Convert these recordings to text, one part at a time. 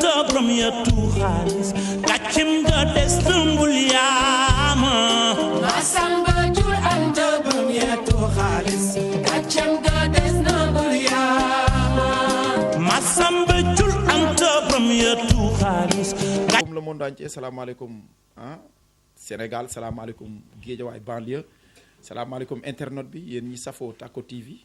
anta borom yetu xaalis gàccem nga des tëmbul yaama Masamba jur anta borom yetu xaalis gàccem nga des tëmbul yaama Masamba jur anta borom yetu xaalis comme le monde entier salaamaaleykum Sénégal salaamaaleykum Guédiawaye banlieue salaamaaleykum internet bi yéen ñi safoo Tacko TV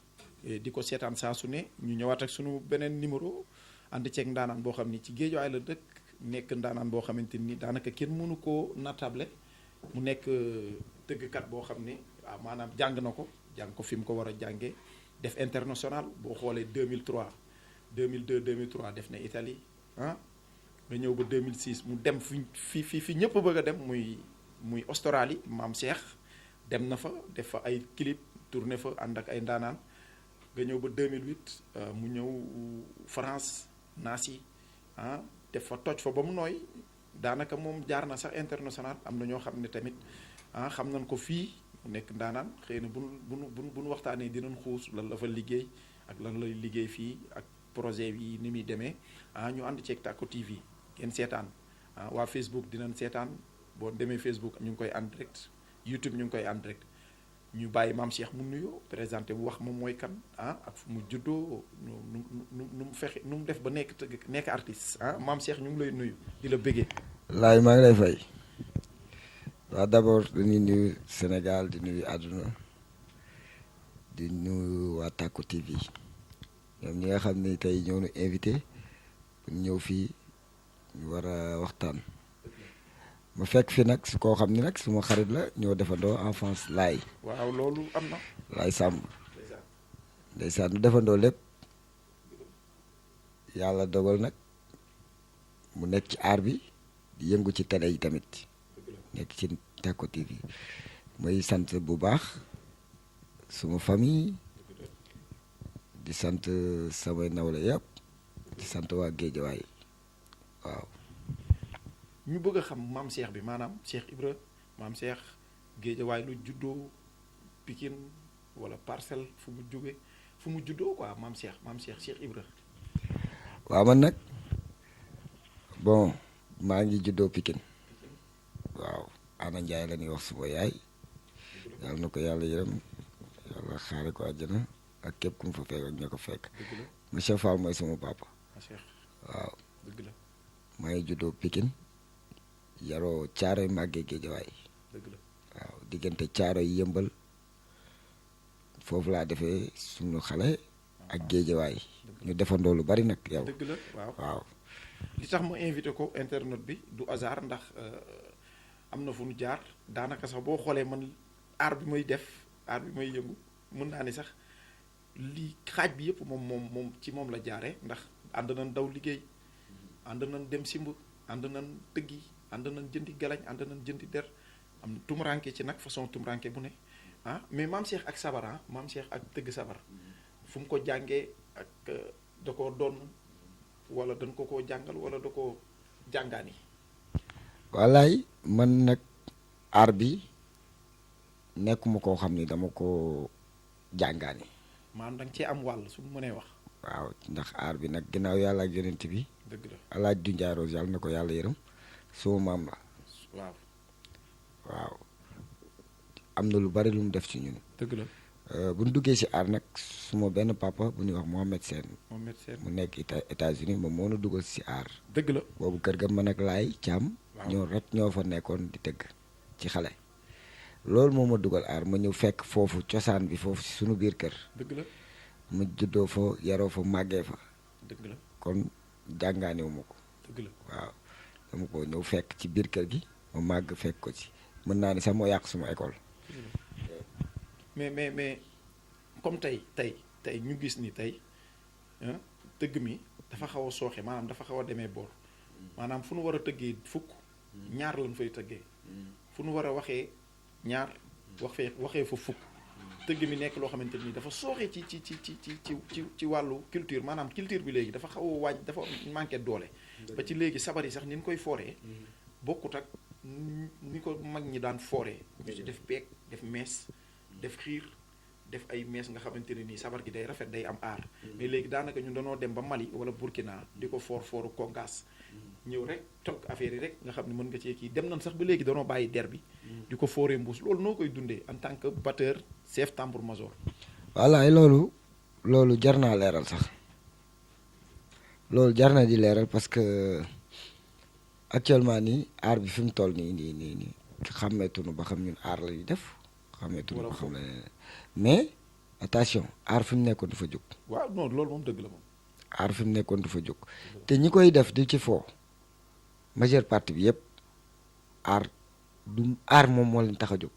di ko seetaan saa su ne ñu ñëwaat ak sunu beneen numéro ànd ceeg ndaanaan boo xam ni ci Guédiawaye la dëkk nekk ndaanaan boo xamante ni daanaka kenn mënu koo natable mu nekk tëggkat boo xam ne waaw maanaam jàng na ko jàng ko fi mu ko war a jàngee def international boo xoolee 2003 2002 2003 def na Italie nga ñëw ba 2006 mu dem fi ñëpp bëgg a dem muy Australie maam Cheikh dem na fa def fa ay clip tourné fa ànd ak ay ndaanaan nga ñëw ba 2008 mu ñëw France Nancy def fa toj fa ba mu nooy daanaka moom jaar na sax international am na ñoo xam ne tamit xam nañ ko fii mu nekk ndaanaan xëy na bu nu waxtaanee dinañ xuus lan la fa liggéey ak lan lay liggéey fii ak projet yi ni muy demee ñu ànd ceeg Tacko TV ngeen seetaan waa Facebook dinañ seetaan boo demee Facebook ñu ngi koy en direct YouTube ñu ngi koy en direct ñu bàyyi maam Cheikh mu nuyoo présenté bu wax moom mooy kan ak fu mu juddoo nu mu fexe nu mu def ba nekk artiste maam Cheikh ñu ngi lay nuyu di la bëggee. laay maa ngi lay fay waaw d'abord dañuy nuyu Sénégal di nuyu àdduna di nuyu waa Tacko TV ñoom ñi nga xam ni tey ñoo ñu invité pour ñëw fii ñu war a waxtaan ma fekk fi nag su koo xam ni nag suma xarit la ñoo defandoo enfance laay. waaw loolu am na. laay sàmm. ndeysaan ñu defandoo lépp yàlla dogal nag mu nekk ci aar bi di yëngu ci télé yi tamit nekk ci Tacko TV may sant bu baax suma famille di sant samay nawle yëpp di sant waa Guédiawaye waaw. ñu bëgg a xam maam Cheikh bi maanaam Cheikh Ibra maam Cheikh Guédiawaye lu juddoo Pikine wala Parcelles fu mu jóge fu mu juddoo quoi maam Cheikh Ibra. waaw man nag bon maa ngi juddoo Pikine waaw Ana Ndiaye la ñuy wax suma yaay yàlla na ko yàlla yërëm yàlla xaare ko àjjana ak képp ku mu fa fekk ak ña ko fekk. monsieur Fall mooy sama papa. waaw dëgg la maa ngi juddoo Pikine yaroo Caaroy màggee Guédiawaye. dëgg la waaw diggante Caaroy Yëmbal foofu laa defee suñu xale ak Guédiawaye ñu defandoo lu bari nag yow. dëgg la waaw. li tax ma invité ko internet bi du hasard ndax am na fu nu jaar daanaka sax boo xoolee man aar bi may def aar bi may yëngu mën naa ni sax lii xaaj bi yëpp moom ci moom la jaare ndax ànd nañ daw liggéey ànd nañ dem simb ànd nañ tëggi ànd nañ jëndi galañ ànd nañ jëndi der am na tumuranke ci nag façon tumuranke bu ne mais maam Cheikh ak sabar maam Cheikh ak tëgg sabar fu mu ko jàngee ak da koo doon wala dañ ko jàngal wala da ko jàngaani. wallaay man nag aar bi nekkuma koo xam ni dama ko jàngaani. maanaam da nga cee am wàll su mu mënee wax. waaw ndax aar bi nag ginnaaw yàlla ak yonent bi. dëgg la alaaj du njaaroos yàlla na ko yàlla yërëm suma maam la. waaw am na lu bari lu mu def ci ñun. dëgg la bu ñu duggee ci aar nag suma benn papa bu ñuy wax Mohamed Sène mu nekk États-Unis moom moo na dugal ci aar. dëgg la boobu kër ga man ak laay caam. ñoo rek ñoo fa nekkoon di tëgg ci xale. loolu moo ma dugal aar ma ñëw fekk foofu cosaan bi foofu ci sunu biir kër. dëgg la ma juddoo fa yaroo fa màggee fa. dëgg la kon jàngaaniwu ma ko. dëgg la waaw dama ko ñëw fekk ci biir kër gi ma màgg fekk ko ci mën naa ni sax moo yàq suma école. mais comme tey ñu gis ni tey tëgg mi dafa xaw a sooxe maanaam dafa xaw a demee boor maanaam fu nu war a tëggee fukk ñaar lañ fay tëggee fu nu war a waxee ñaar waxee fa fukk tëgg mi nekk loo xamante ni dafa sooxe ci wàllu culture maanaam culture bi léegi dafa xaw a wàññi dafa manqué doole ba ci léegi sabar yi sax ni ñu koy fooree bokkut ak ni ko mag ñi daan fooree ñu ci def peeg def mees def xiir def ay mees nga xamante ne nii sabar gi day rafet day am aar mais léegi daanaka ñun dañoo dem ba Mali wala Burkina di ko fooru kongaas ñëw rek toog affaire yi rek nga xam ne mën nga cee kii dem nañ sax ba léegi danoo bàyyi der bi di ko fooree mbuus loolu noo koy dundee en tant que batteur chef tambour major. wallaay loolu jar naa leeral sax loolu jar na di leeral parce que actuellement nii aar bi fi mu toll nii xàmmeetunu ba xam ñun aar la ñuy def xàmmeetunu ba xam ne mais attention aar fi mu nekkoon du fa jóg. waaw non loolu moom dëgg la moom. aar fi mu nekkoon du fa jóg te ñi koy def di ci foo majeure partie bi yëpp aar moom moo leen tax a jóg.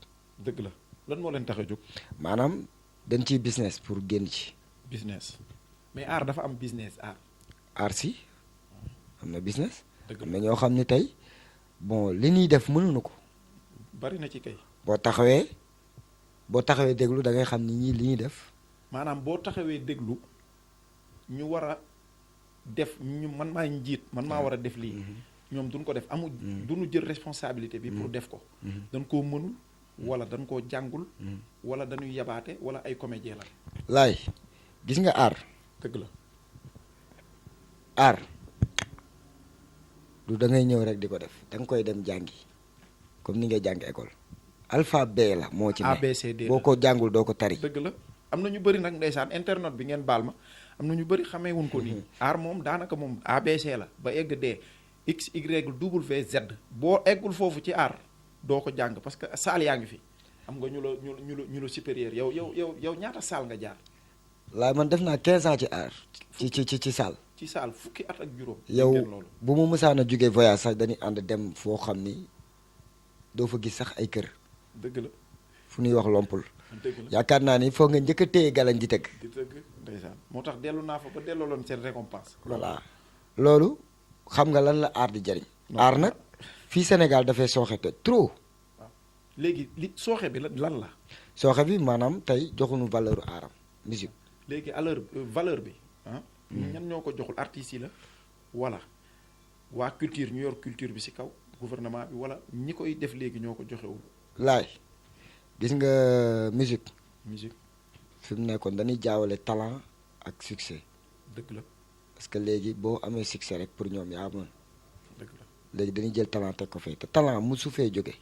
dëgg la lan moo leen tax a jóg. maanaam dañ ciy business pour génn ci. business mais aar dafa am business aar. aar si am na business. dëgg am na ñoo xam ne tey bon li ñuy def mënuñu ko. bari na ci kay. boo taxawee déglu da ngay xam ni ñii li ñuy def. maanaam boo taxawee déglu ñu war a def man maa njiit man maa war a def lii. ñoom duñ ko def amul. duñu jël responsabilité bi pour def ko. dañ koo mënul wala dañ koo jàngul. wala dañuy yabaate wala ay comédien la. laay gis nga aar. dëgg la. aar du da ngay ñëw rek di ko def da nga koy dem jàngi comme ni ngay jàng école. alphabet la moo ci ne ABCD boo ko jàngul doo ko tari. dëgg la am na ñu bëri nag ndeysaan internet bi ngeen baal ma am na ñu bëri xamee wuñ ko nii. aar moom daanaka moom ABC la ba egg D X Y W Z boo eggul foofu ci aar doo ko jàng parce que saal yaa ngi fi am nga ñu la supérieur yow ñaata saal nga jaar. laay man def naa 15 ans ci aar. ci saal. ci saal fukki at ak juróom. yow bu mu mësaan a jógee voyage sax dañuy ànd dem foo xam ni doo fa gis sax ay kër. dëgg la. fu ñuy wax lompul. dëgg la yaakaar naa ni foog nga njëkk a téye galañ di tëgg. di tëgg ndeysaan moo tax dellu naa fa ba delloo loon seen récompense. voilà loolu xam nga lan la aar di jariñ. aar nag fii Sénégal dafay sooxe te trop. waaw léegi li sooxe bi lan la. sooxe bi maanaam tey joxuñu valeur aaram musique. léegi alors valeur bi ah. ñan ñoo ko joxul artistes yi la wala waa culture ñu yor culture bi ci kaw gouvernement bi wala ñi koy def léegi ñoo ko joxewul. laay gis nga musique musique fi mu nekkoon dañuy jaawale talent ak succès. dëgg la. parce que léegi boo amee succès rek pour ñoom yaa mën. dëgg la léegi dañuy jël talent teg ko fay te talent mu su fee jóge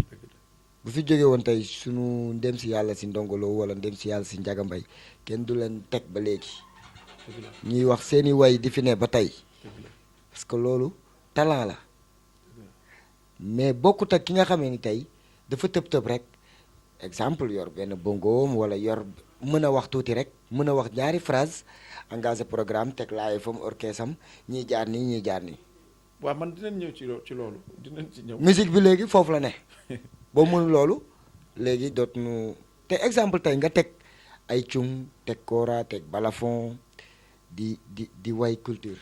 dëgg la. bu fi jóge woon tey sunu ndem si yàlla si ndongolo wala ndem si yàlla si Njaga Mbay kenn du leen teg ba léegi. dëgg la ñuy wax seeni way di fi ne ba tey. dëgg la parce que loolu talent la mais bokkut ak ki nga xamee ni tey dafa tëb rek exemple yor benn bongoom wala yor mën a wax tuuti rek mën a wax ñaari phrase engagé programme teg laay fam orchestre am ñiy jaar nii ñiy jaar nii. waaw man dinañ ñëw ci loolu dinañ ci ñëw. musique bi léegi foofu la ne boo mënul loolu léegi dootuñu te exemple tey nga teg ay cung teg kora teg balafon di way culture.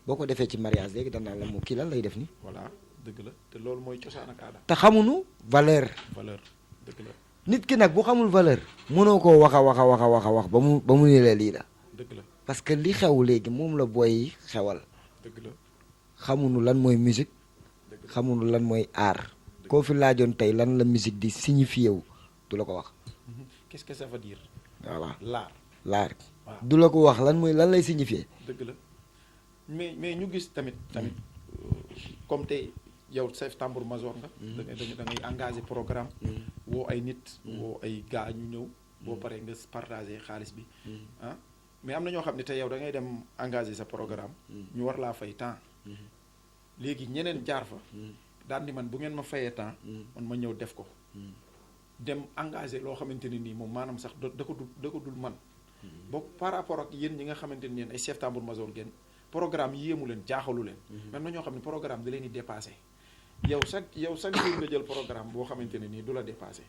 boo ko defee ci mariage léegi danaa la moo kii lan lay def ni voilà dëgg la te loolu mooy cosaan ak aada. te xamuñu valeur. dëgg la. nit ki nag bu xamul valeur. mënoo koo wax a wax ba mu ne la lii la. dëgg la parce que li xew léegi moom la booy xewal. dëgg la. xamuñu lan mooy musique. xamuñu lan mooy art. koo fi laajoon tey lan la musique di signifié wu du la ko wax. qu'est-ce que ça veut dire. voilà l'art. waaw du la ko wax lan lay signifié. dëgg la mais ñu gis tamit comme tey yow chef tambour major nga. da ngay engagé programme. woo ay nit. woo ay gars ñu ñëw. boo paree nga partagé xaalis bi. ah mais am na ñoo xam ne tey yow da ngay dem engagé sa programme. ñu war laa fay temps. léegi ñeneen jaar fa. daan di man bu ngeen ma fayee temps. man ma ñëw def ko. dem engagé loo xamante ne nii moom maanaam sax da ko dul man. boo par rapport ak yéen ñi nga xamante ne ay chef tambour major ngeen programme yéemu leen jaaxalu leen. même na ñoo xam ne programme da leen di dépassé. yow chaque jour nga jël programme boo xamante ne nii du la dépassé.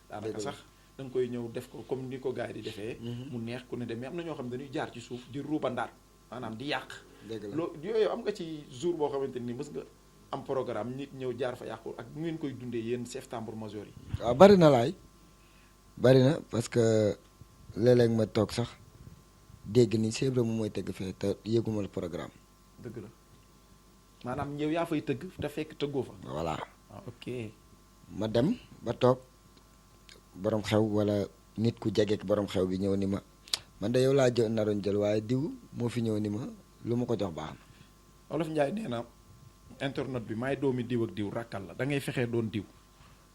daanaka sax da nga koy ñëw def ko comme ni ko gars yi di defee. mu neex ku ne dem mais am na ñoo xam ne dañuy jaar ci suuf di ruuba ndaat maanaam di yàq. yooyu am nga ci jour boo xamante ne nii mës nga am programme nit ñëw jaar fa yàqu ak nu ngeen koy dundee yéen chef tambour major yi. waaw bari na parce que léeg-léeg ma toog sax dégg ni c'est vrai moom mooy tëgg fee te yëguma la programme. dëgg la maanaam yow yaa fay tëgg te fekk tëggoo fa. voilà ok. ma dem ba toog borom xew wala nit ku jege borom xew bi ñëw ni ma man de yow laa naroon jël waaye diw moo fi ñëw ni ma lu ma ko jox baax na. Olof Njaay nee na internet bi maay doomi diw ak diw rakkal la da ngay fexee doon diw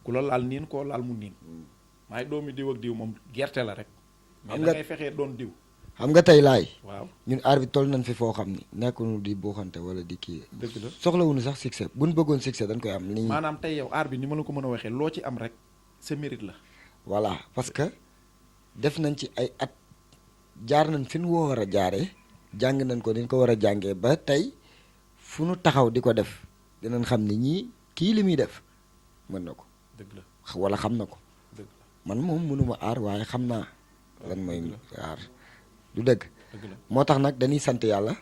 ku la laal niin koo laal mu niin maay doomi diw ak diw moom gerte la rek. mais da ngay fexee doon diw. xam nga tey laay. waaw ñun aar bi toll nañ fi foo xam ni nekkunu di buuxante wala di kii. dëgg la soxlawuñu sax succès bu ñu bëggoon succès dañ koy am. ni maanaam tey yow aar bi ni ma la ko mën a waxee loo ci am rek sa mérite la. voilà parce que def nañ ci ay at jaar nañ fi ñu war a jaaree jàng nañ ko ni ko war a jàngee ba tey fu nu taxaw di ko def dinañ xam ni ñii kii li muy def mën na ko. dëgg la wala xam na ko. dëgg la man moom mënuma aar waaye xam naa lan mooy aar du dëgg. dëgg la moo tax nag dañuy sant yàlla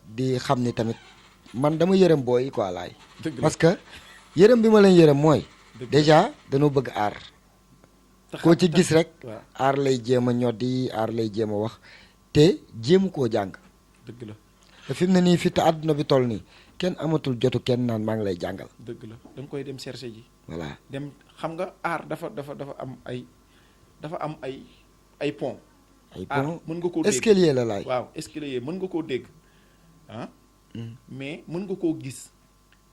di xam ni tamit man dama yërëm booy quoi laay. dëgg la parce que yërëm bi ma leen yërëm mooy. dëgg la déjà dañoo bëgg aar. koo ci gis rek. waaw aar lay jéem a ñoddi aar lay jéem a wax te jéemu koo jàng. dëgg la te fi mu ne nii fi te àdduna bi toll nii kenn amatul jotu kenn naan maa ngi lay jàngal. dëgg la da nga koy dem chercher ji. voilà dem xam nga aar dafa am ay pont. ay aar pont mën nga koo dégg escalier la laay. waaw escalier mën nga koo dégg ah. mais mën nga koo gis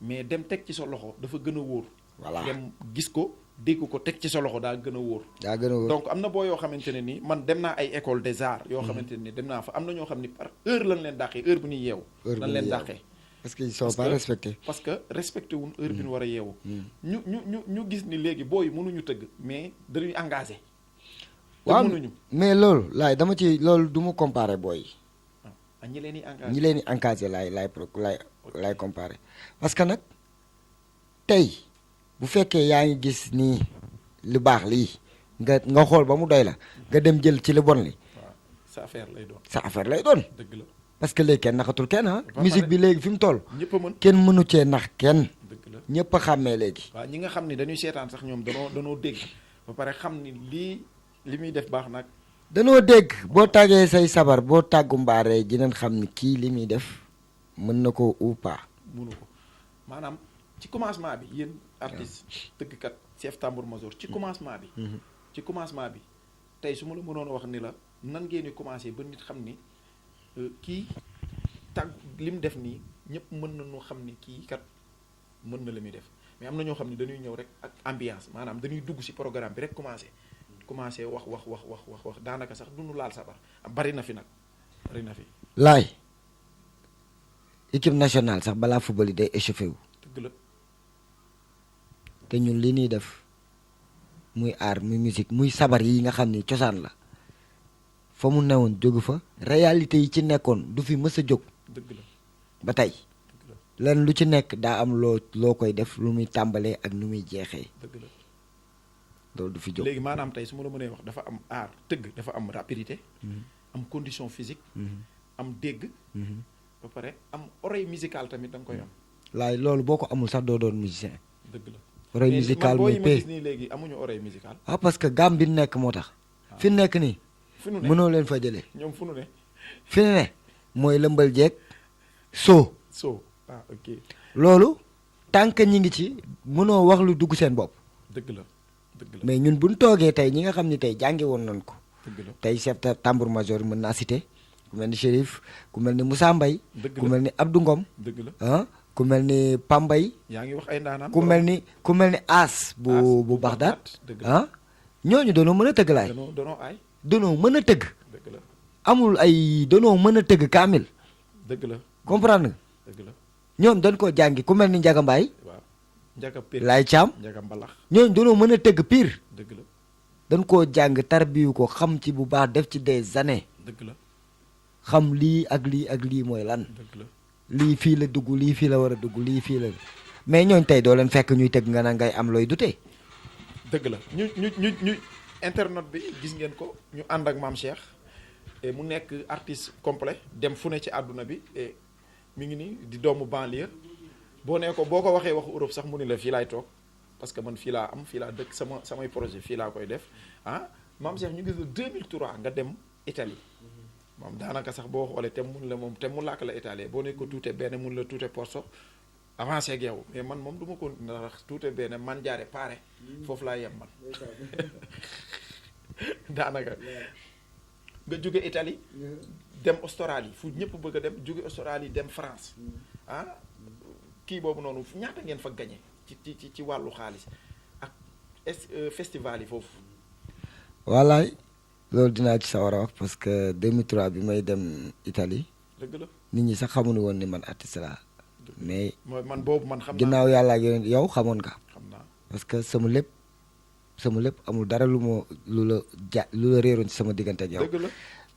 mais dem teg ci sa loxo dafa gën a wóor. voilà dem gis ko dégg ko teg ci sa loxo daa gën a wóor. daa gën a wóor donc am na boo yoo xamante ne ni man dem naa ay école des arts yoo xamante ne ni dem naa fa am na ñoo xam ni par heure lañ leen dàqee heure bu ñuy yeewu. heure bu lañ ñuy leen yeewu. dàqee. parce que ils sont pas respectés. parce que respecté wuñ heure bi ñu war a yeewu. ñu gis ni léegi booy mënuñu tëgg mais dañuy engagé. te waaw mënuñu. mais loolu laay dama ci loolu du mu comparé booy ah ñi leen di engagé. ñi leen di encadré laay comparé parce que nag tey bu fekkee yaa ngi gis nii lu baax lii nga xool ba mu doy la nga dem jël ci lu bon li waaw sa affaire lay doon. sa affaire lay doon dëgg la parce que léegi kenn naxatul kenn ah. Ba musique pare- bi léegi fi mu toll ñëpp a mën. kenn mënu cee nax kenn dëgg la ñëpp a xàmmee léegi. waaw ñi nga xam ni dañuy seetaan sax ñoom danoo dégg ba pare xam ni li muy def baax nag. danoo dégg boo tàggee say sabar boo tàggu mbaaree dinañ xam ni kii li muy def mën na ko ou pas. mënu ko maanaam ci commencement bi yéen artiste tëggkat chef tambour major ci commencement bi. ci commencement bi tey su ma la mënoon wax ni la nan ngeen di commencé ba nit xam ni kii tàgg li mu def nii ñëpp mën nañu xam ni kii kat mën na la muy def mais am na ñoo xam ne dañuy ñëw rek ak ambiance maanaam dañuy dugg ci programme bi rek commencé wax daanaka sax duñu laal sabar bari na fi nag bari na fi. laay équipe nationale sax balaa football yi day échauffé wu. dëgg la te ñun li ñuy def muy art muy musique muy sabar yi nga xam ni cosaan la fa mu newoon jógu fa réalité yi ci nekkoon du fi mës a jóg dëgg la ba tey dëgg la len lu ci nekk daa am loo koy def lu muy tàmbalee ak nu muy jeexee dëgg la. loolu du fi jóg. léegi maanaam tey su ma la mënee wax dafa am art tëgg dafa am rapidité. am condition physique. am dégg. ba pare am oreille musicale tamit da nga koy am. laay loolu boo ko amul sax doo doon musicien. dëgg la oreille musicale mooy mooy ma pay gis nii léegi amuñu oreille musicale. ah parce que gamme bi nekk moo tax. fi nekk nii fu nu ne mënoo leen fa jëlee. ñoom fu nu ne. fi ne mooy lëmbal jeeg soo. so ok. loolu tant que ñi ngi ci mënoo wax lu dugg seen bopp. dëgg la dëgg la mais ñun buñ toogee tey ñi nga xam ni tey jàngi woon nañ ko. dëgg la tey chef tambour major mën naa cité ku mel ni Chérif ku mel ni Moussa Mbaye dëgg la ku mel ni Abdou Ngom dëgg la ah ku mel ni Pambay yaa ngi wax ay ndaanaan. ku mel ni As bu Bagdad dëgg la ah ñooñu danoo mën a tëgg laay danoo aay. danoo mën a tëgg dëgg la amul ay danoo mën a tëgg kaamil dëgg la comprendre nga dëgg la ñoom dañ koo jàngi ku mel ni Njaga Mbaay waaw. njaga pire Laay Caam njaga mbalax ñooñu danoo mën a tëgg pire dëgg la dañ koo jàng tarbiyu ko xam ci bu baax def ci des années dëgg la xam lii ak lii mooy lan dëgg la lii fii la dugg lii fii la war a dugg lii fii la mais ñooñ tey doo leen fekk ñuy tëgg nga na ngay am looy dute dëgg la ñu internet bi gis ngeen ko ñu ànd ak maam Cheikh et mu nekk artiste complet dem fu ne ci àdduna bi et mi ngi nii di doomu banlieue boo nee ko boo ko waxee waxu Europe sax mu ni la fii laay toog parce que man fii laa am fii laa dëkk samay projet fii laa koy def ah maam Cheikh ñu gis la 2003 nga dem Italie moom daanaka sax boo xoolee te mun la moom te mu làkk la italien boo ne ko tuute benn mun la tuute porso avancé ak yow mais man moom du ma ko ndax tuute benn man jaare pare foofu laa yem man daanaka nga jóge Italie dem Australie fu ñëpp bëgg a dem jóge Australie dem France ah kii boobu noonu ñaata ngeen fa gañe ci wàllu xaalis ak festival yi foofu. wallaay loolu dinaa ci sawar a wax parce que 2003 bi may dem Italie dëgg la nit ñi sax xamuñu woon ni man artiste laa mais mooy man boobu man xam naa ginnaaw yàlla ak yeneen yow xamoon nga xam naa parce que sama lépp amul dara lu la réeroon ci sama diggante ak yow. dëgg la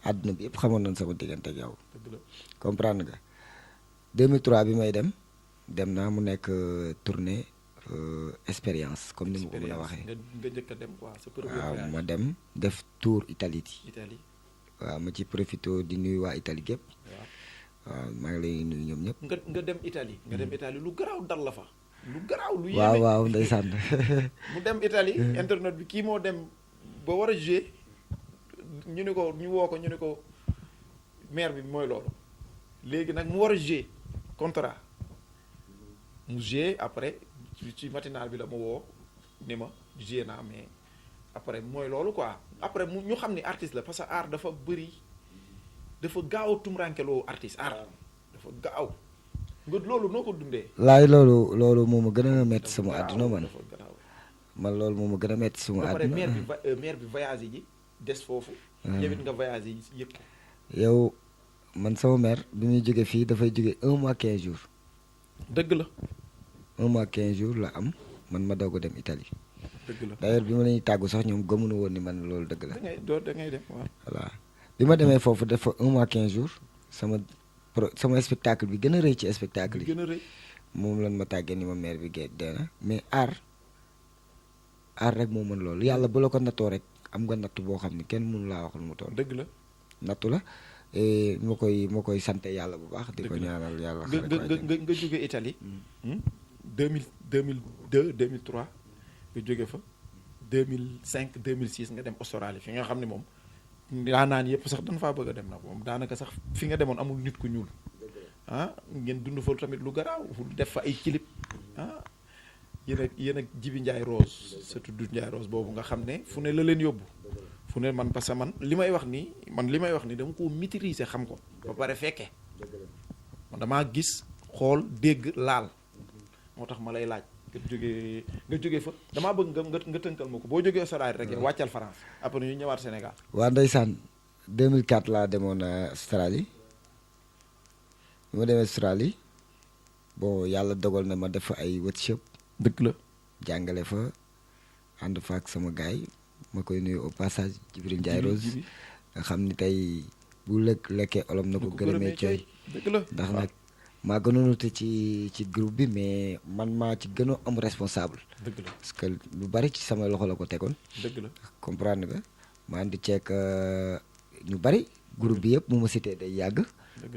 àdduna bi yëpp xamoon nañ sama diggante ak yow. dëgg la comprendre nga 2003 bi may dem naa mu nekk tournée expérience comme ni ma ko mën a waxee. nga njëkk a dem quoi sa premier waaw voyage. ma dem def tour Italie yi. Italie waaw ma ci profité di nuyu waa Italie gépp waaw. waaw maa ngi lay nuyu ñoom ñëpp. nga dem Italie nga dem Italie lu garaaw dal la fa. lu garaaw lu waaw yéeme waaw ndeysaan. mu dem Italie internet bi kii moo dem ba war a jouer ñu woo ko ñu ne ko maire bi mooy loolu léegi nag mu war a jouer contrat mu jouer après ci matinal bi la ma woo ni ma jouer naa mais après mooy loolu quoi après mu ñu xam ni artiste la parce que art dafa bëri dafa gaaw a tumrankeloo artiste art dafa gaaw nga loolu noo ko dundee. laay loolu moo ma gën a metti sama àdduna man dafa garaaw. man loolu moo ma gën a metti sama ba pare àdduna. maire bi voyage ji des foofu. yow it nga voyage yi yëpp. yow man sama mère bi muy jóge fii dafay jóge 1 mois 15 jours dëgg la 1 mois 15 jours la am man ma doog a dem Italie dëgg la d'ailleurs bi ma lañuy tàggu sax ñoom gëmuñu woon ni man loolu dëgg la. da ngay dem waaw. voilà bi ma demee foofu def fa 1 mois 15 jours sama spectacle bi gën a rëy ci spectacle yi gën a rëy. moom lan ma tàggee ni ma mère bi dee na mais art rek moo mën loolu yàlla bu la ko nattoo rek am nga nattu boo xam ne kenn mënu laa wax lu mu toll. dëgg la. nattu la ma koy sant yàlla bu baax. di ko ñaanal yàlla xare ko àjjana. nga jóge Italie. 2002 2003 nga jóge fa 2005 2006 nga dem Australie fi nga xam ne moom daanaan yëpp sax dañ faa bëgg a dem na moom daanaka sax fi nga demoon amul nit ku ñuul ah ngeen dund fa tamit lu garaaw def fa ay clip ah yéen ak Jibi Ndiaye Rose surtout du Ndiaye Rose boobu nga xam ne fu ne la leen yóbbu fu ne man parce que man li may wax nii dama ko maîtriser xam ko ba pare fekkee man damaa gis xool dégg laal moo tax ma lay laaj nga jógee fa damaa bëgg nga tënkal ma ko boo jógee Australie rek wàccal France après ñu ñëwaat Sénégal. waa ndeysaan 2004 laa demoon Australie bi ma demee Australie bon yàlla dogal na ma def fa ay workshop dëgg la jàngale fa ànd fa ak sama gaay ma koy nuyu au passage Jibril Ndiaye Rose nga xam ni tey bu lekkee olom na ko gërëmee cooy dëgg la ndax nag maa gënoon te ci groupe bi mais man maa ci gënoon am responsable. dëgg la parce que lu bari ci sama loxo la ko tegoon. dëgg la comprendre nga ma andi ceek ñu bari groupe bi yëpp mu ma cité day yàgg.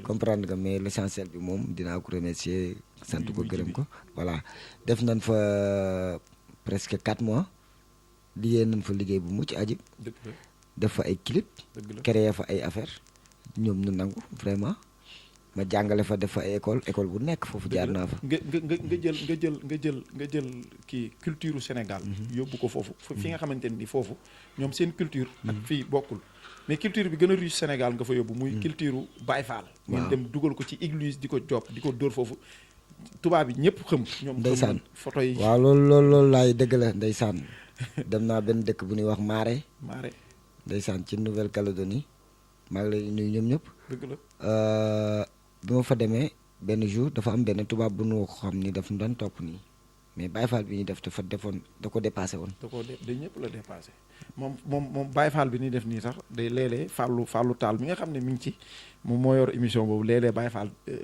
comprendre nga mais l'essentiel bi moom dinaa ko remercier sant ko gërëm ko. voilà def nañ fa presque 4 mois liggéey nañ fa liggéey bu mucc ajib. dëgg la def fa ay clip. dëgg la créer fa ay affaire ñoom ñu nangu vraiment. ma jàngale fa def fa ay école bu nekk foofu jaar naa fa. nga jël kii culture Sénégal. yóbbu ko foofu fi nga xamante ni foofu ñoom seen culture. ak fii bokkul mais culture bi gën a riche Sénégal nga fa yóbbu. muy culture Baye Fall. ngeen dem dugal ko ci église di ko job di ko dóor foofu tubaab yi ñëpp xam. ñoom ndeysaan photo yi. waaw loolu laay dëgg la ndeysaan dem naa benn dëkk bu ñuy wax Maare. Maare ndeysaan ci Nouvelle-Calédonie maa ngi lay nuyu ñoom ñëpp. dëgg la. bi ma fa demee benn jour dafa am benn tubaab bu nu xam ni daf ñu daan topp nii mais Baye Fall bi ñuy def dafa defoon da ko dépassé woon. da ñëpp la dépassé moom Baye Fall bi ñuy def nii sax day léeg-léeg Fallou Tall mi nga xam ne mi ngi ci moom moo yor émission boobu léeg-léeg Baye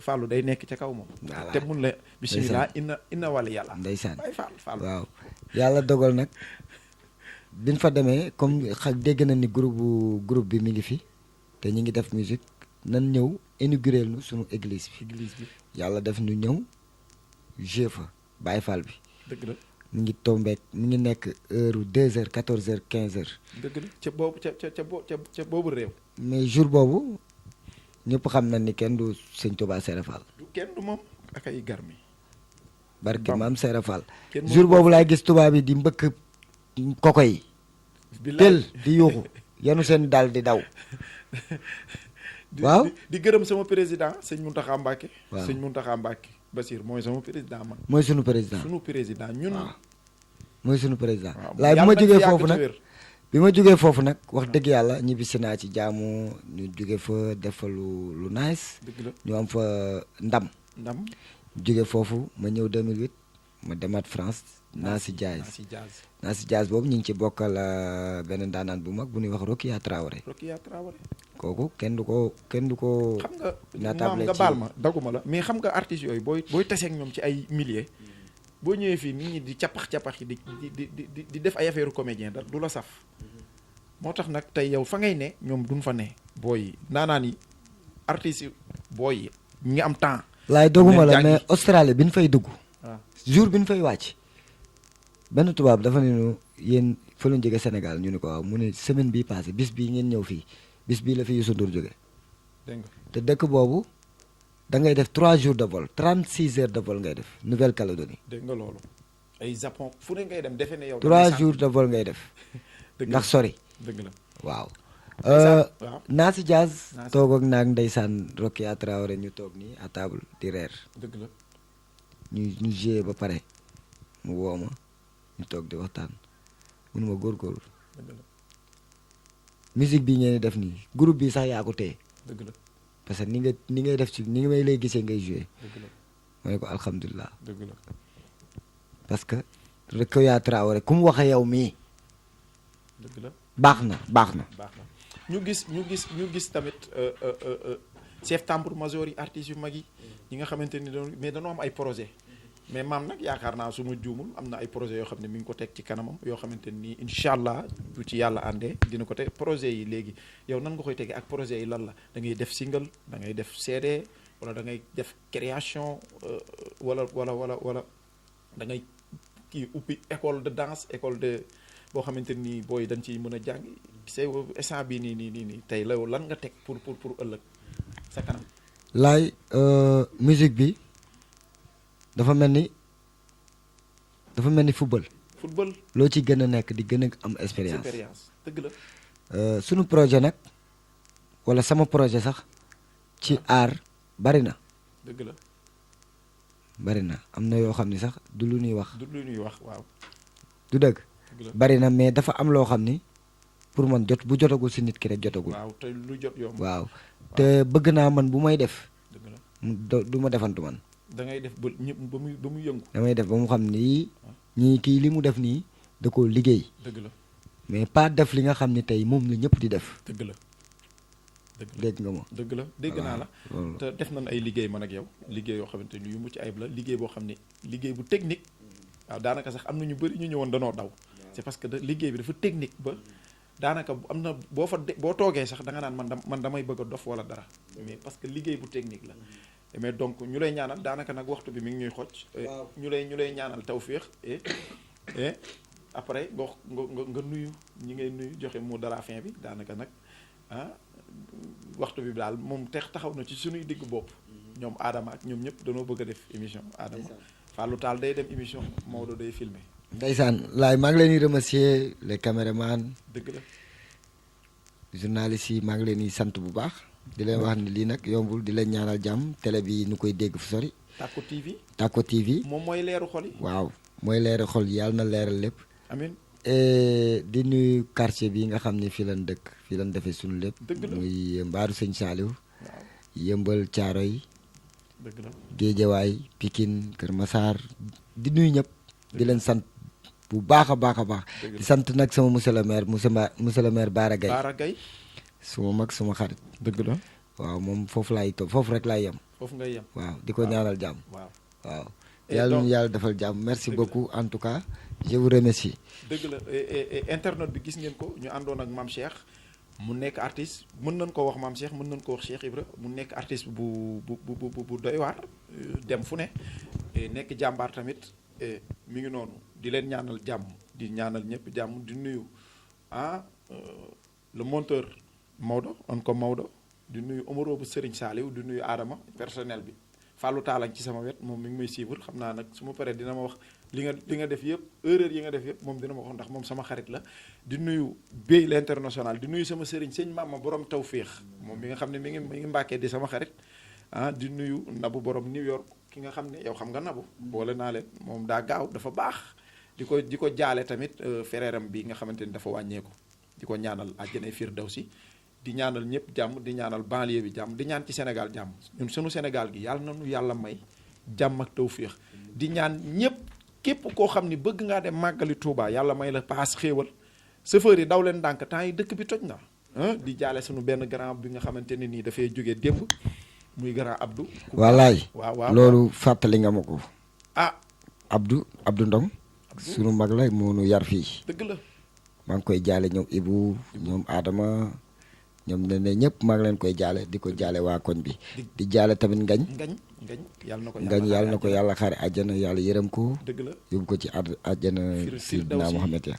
Fallou day nekk ca kaw moom. voilà te mun la bisimilah inna wali yàlla. ndeysaan Baye Fall waaw yàlla dogal nag biñ fa demee comme dégg na ni groupe bi mi ngi fi te ñu ngi def musique nan ñëw inauguré nu suñu église bi. yàlla def ñu ñëw jeu fa Baye Fall bi. dëgg la mi ngi tombeek mi ngi nekk heure 2h 14h 15h. dëgg la ca boobu réew. mais jour boobu ñëpp xam na ni kenn du sëñ Touba Serap Fall. du kenn du moom ak ay garmi. barke Bam. maam Seera Fall Kenn mënu jour koo boobu laay gis tubaab yi di mbëkk koko yi billaay. tel di yuuxu yanu seen daal di daw waaw. di gërëm sama président sëñ Mountakha Mbacké. Waaw. sëñ Mountakha Mbacké Basir mooy sama président man. mooy sunu président sunu président ñun. waaw mooy sunu président waaw laay bi yàlla ma na fi jógee yàgg foofu te nag wér. bi ma jógee foofu nag wax dëgg yàlla ñibbisi naa ci jaamu ñu jóge fa def fa lu nice dëgg la ñu am fa ndam ndam. jóge foofu ma ñëw 2008 ma demaat France Nancy Diaz si jazz. Nancy Diaz boobu ñu ngi ci bokkal benn daanaan bu mag bu ñuy wax Rokia Traoré Rokia Traoré. kooku kenn du ko xam nga naatable maam nga ci- baal ma daguma la mais xam nga artistes yooyu booy taseeg ñoom ci ay milliers boo ñëwee fii nit ñi di cappax yi di def ay affaire comédien da du la saf moo tax nag tey yow fa ngay ne ñoom duñ fa ne booy yi naanaan yi artistes yi booy yi ñi ngi am temps laay doguma la jàngi. mais Australie bi ñu fay dugg waaw jour bi ñu fay wàcc benn tubaab dafa ne ñu yéen fa lañ jóge Sénégal ñu ni ko waaw mu ne semaine bii passé bis bii ngeen ñëw fii bis bii la fi Youssou Ndour jóge dégg nga te dëkk boobu da ngay def 3 jours de vol 36 heures de vol ngay def Nouvelle-Calédonie dégg nga loolu ay Japon fu ne ngay dem defe ne yow 3 jours de vol ngay def dëgg ndax sori dëgg la waaw. Ndeysaan, waaw Nancy Diaz Nancy. toog ak naag ndeysaan Rokia Traoré ñu toog nii à table di reer dëgg la ñu joué ba pare mu woo ma ñu toog di waxtaan mënuma góorgóorlu dëgg la musique bi ngeen di def nii groupe bi sax yaa ko téye dëgg la parce que ni ngay def ci ni nga may lay gisee ngay joué dëgg la ma ne ko alhamdulilah dëgg la parce que Rokia Traoré ku mu waxee yow mii dëgg la baax na baax na. baax na ñu gis tamit chef tambour-major yi artistes yu mag yi ñi nga xamante ni mais dañoo am ay projet mais maam nag yaakaar naa su ma juumul am na ay projet yoo xam ne mi ngi ko teg ci kanamam yoo xamante ni incha allah bu ci yàlla àndee dina ko teg projet yi léegi yow nan nga koy tegee ak projet yi lan la da ngay def single da ngay def CD wala da ngay def création wala da ngay kii ubbi école de danse école de boo xamante ni booy dañ ciy mën a jàng c'est instant bi nii tey la lan nga teg pour ëllëg sa kanam. laay musique bi dafa mel ni football football loo ci gën a nekk di gën a am expérience dëgg la. sunu projet nag wala sama projet sax ci art bari na dëgg la am na yoo xam ni sax du lu ñuy wax du lu ñuy wax waaw. du dëgg dëgg la bari na mais dafa am loo xam ni pour man bu jotagul si nit ki rek jotagul waaw te lu jot yomb. waaw te bëgg naa man bu may def dëgg la du ma defantu man da ngay def ba ñëpp ba muy yëngu. damay def ba mu xam ni ñii kii li mu def nii da koo liggéey dëgg la mais pas def li nga xam ni tey moom la ñëpp di def dëgg la. dégg nga ma dëgg la dégg naa la. loolu te def nañ ay liggéey man ak yow liggéey yoo xamante ni yu mucc ayib la liggéey boo xam ne liggéey bu technique waaw daanaka sax am na ñu bëri ñu ñëwoon danoo daw c'est parce que liggéey bi dafa technique ba daanaka am na boo toogee sax da nga naan man damay bëgg a dof wala dara mais parce que liggéey bu technique la mais donc ñu lay ñaanal daanaka nag waxtu bi mi ngi ñuy xocc ñu lay ñaanal tawféex et après nga nuyu ñi ngay nuyu joxe mot de la fin bi daanaka nag waxtu bi daal moom taxaw na ci suñuy digg bopp ñoom Adama ak ñoom ñëpp dañoo bëgg a def émission Adama Fallou Tall day dem émission Maodo day filmer ndeysaan laay maa ngi leen di remercier les caméramans dëgg la journalistes yi maa ngi leen di sant bu baax di leen wax ni lii nag yombul di leen ñaanal jàmm télé bi nu koy dégg fu sori Tako TV Tako TV moom mooy leeru xol yi waaw mooy leeral xol yi yàlla na leeral lépp amin di nuyu quartier bi nga xam ne fii lan dëkk fii lan defee suñu lépp Dëgg la. muy mbaaru sëñ Saaliw waaw yëmbal Caaroy dëgg la Géejawaay Pikine Kër Massar di nuyu ñëpp di leen sant bu baax a baax a baax Dëgg la. di sant nag sama monsieur le maire monsieur le maire Bara Gaye Baara Gaye suma mag suma xarit dëgg la waaw moom foofu laay toog foofu rek laay yem foofu ngay yem waaw di ko Waaw. ñaanal jàmm waaw waaw Et yàlla donc- ñu yàlla defal jàmm merci Dëgg la. beaucoup en tout cas je vous remercie dëgg la internet bi gis ngeen ko ñu àndoon ak Mame Cheikh mu nekk artiste mën nañ ko wax Mame Cheikh mën nañ ko wax Cheikh Ibra mu nekk artiste bu doy waar dem fu ne nekk jàmbaar tamit mi ngi noonu di leen ñaanal jàmm di ñaanal ñëpp jàmm di nuyu le monteur Maodo on ko Maodo di nuyu Omaro bu Serigne Saliou di nuyu Adama personnel bi Fallou Talla ci sama wet moom mi ngi may suivre xam naa nag su ma paree dina ma wax li nga def yëpp erreur yi nga def yëpp moom dina ma wax ndax moom sama xarit la di nuyu Bey l'international di nuyu sama sëriñ sëñ Mama borom tawféex moom mi nga xam ne mi ngi Mbàkke di sama xarit di nuyu Nabu borom New York ki nga xam ne yow xam nga Nabu boole naa leen moom daa gaaw dafa baax di ko jaale tamit frère am bi nga xamante ni dafa wàññeeku di ko ñaanal àjjana firdawsi di ñaanal ñëpp jàmm di ñaanal banlieue bi jàmm di ñaan ci Sénégal jàmm ñun sunu Sénégal gi yàlla na nu yàlla may jàmm ak tawféex di ñaan ñëpp képp koo xam ni bëgg ngaa dem màggali Touba yàlla may la paas xéewal chauffeur yi daw leen ndànk temps yi dëkk bi toj na di jaale sunu benn grand bi nga xamante ne nii dafay jógee démb muy grand Abdou. wallaay waaw loolu fàttali nga ma ko. ah Abdou Ndong sunu mag la moo nu yar fii. dëgg la. maa ngi koy jaale ñoom Ibou ñoom Adama ñoom ne ñëpp maa ngi leen koy jaale di ko jaale waa koñ bi. di jaale tamit ngañ yàlla na ko yàlla xaare àjjana yàlla yërëm ko. dëgg la yóbbu ko ci àjjana Sidina Muhammad ya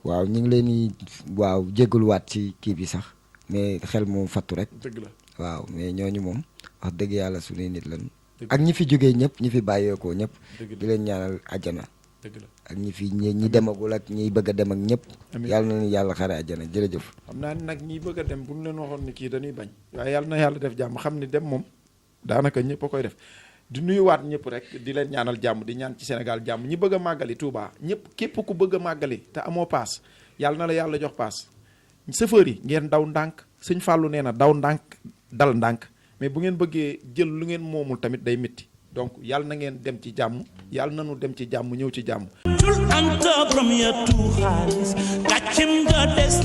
waaw ñu ngi leen di waaw jégaluwaat ci kii bi sax mais xel moom fattu rek. dëgg la waaw mais ñooñu moom wax dëgg yàlla suñuy nit lan ak ñi fi jógee ñëpp ñi fi bàyyeekoo ñëpp. di leen ñaanal àjjana. dëgg la ak ñi demagul ak ñiy bëgg a dem ak ñëpp. yàlla na leen yàlla xare àjjana jërëjëf. xam naa ni nag ñiy bëgg a dem bu ñu leen waxoon ni kii dañuy bañ. waaye yàlla na yàlla def jàmm xam ni dem moom daanaka ñëpp a koy def di nuyuwaat ñëpp rek di leen ñaanal jàmm di ñaan ci Sénégal jàmm ñi bëgg a màggali Touba ñëpp képp ku bëgg a màggali te amoo paas yàlla na la yàlla jox paas chauffeur yi ngeen daw ndànk sëñ Fallou nee na daw ndànk dal ndànk mais bu ngeen bëggee jël lu ngeen moomul tamit day métti donc yàlla na ngeen dem ci jàmm yàlla na nu dem ci jàmm ñëw ci jàmm. Jul anta borom ya tu xaalis gàccem nga des